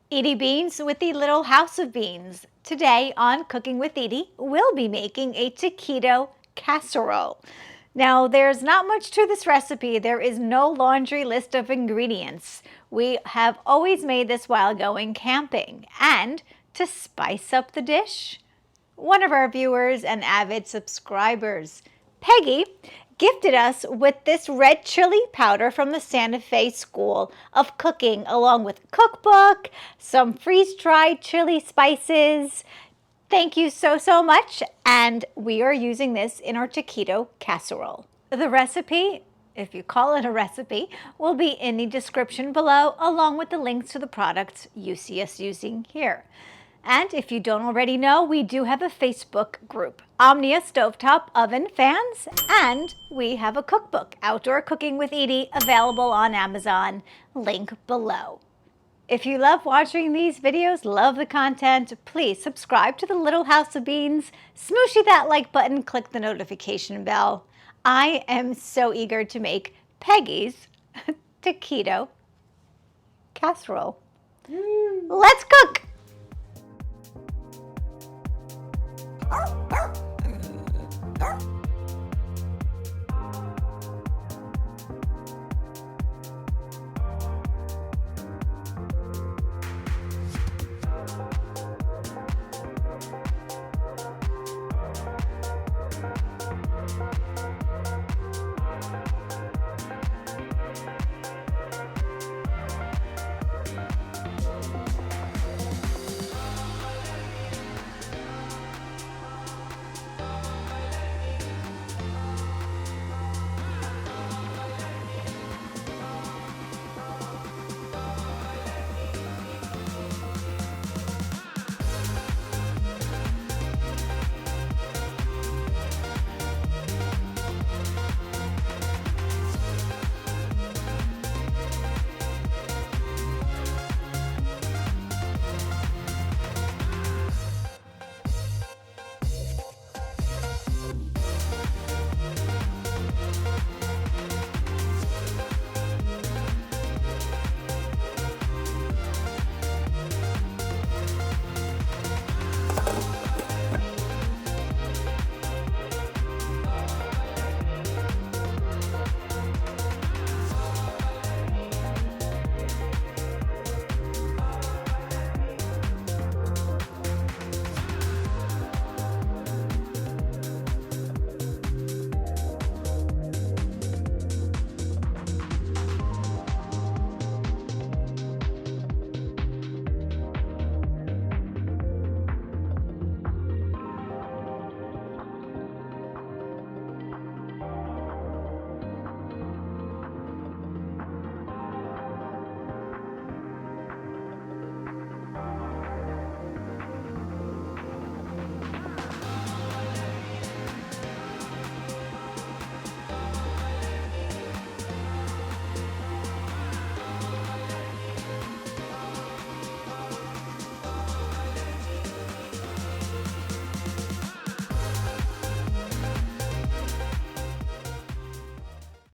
Edie Beans with the Little House of Beans. Today on Cooking with Edie, we'll be making a taquito casserole. Now, there's not much to this recipe. There is no laundry list of ingredients. We have always made this while going camping. And to spice up the dish, one of our viewers and avid subscribers, Peggy, gifted us with this red chili powder from the Santa Fe School of Cooking, along with a cookbook, some freeze-dried chili spices. Thank you so much, and we are using this in our taquito casserole. The recipe, if you call it a recipe, will be in the description below, along with the links to the products you see us using here. And if you don't already know, we do have a Facebook group, Omnia Stovetop Oven Fans, and we have a cookbook, Outdoor Cooking with Edie, available on Amazon, link below. If you love watching these videos, love the content, please subscribe to the Little House of Beans, smooshy that like button, click the notification bell. I am so eager to make Peggy's taquito casserole. Let's cook!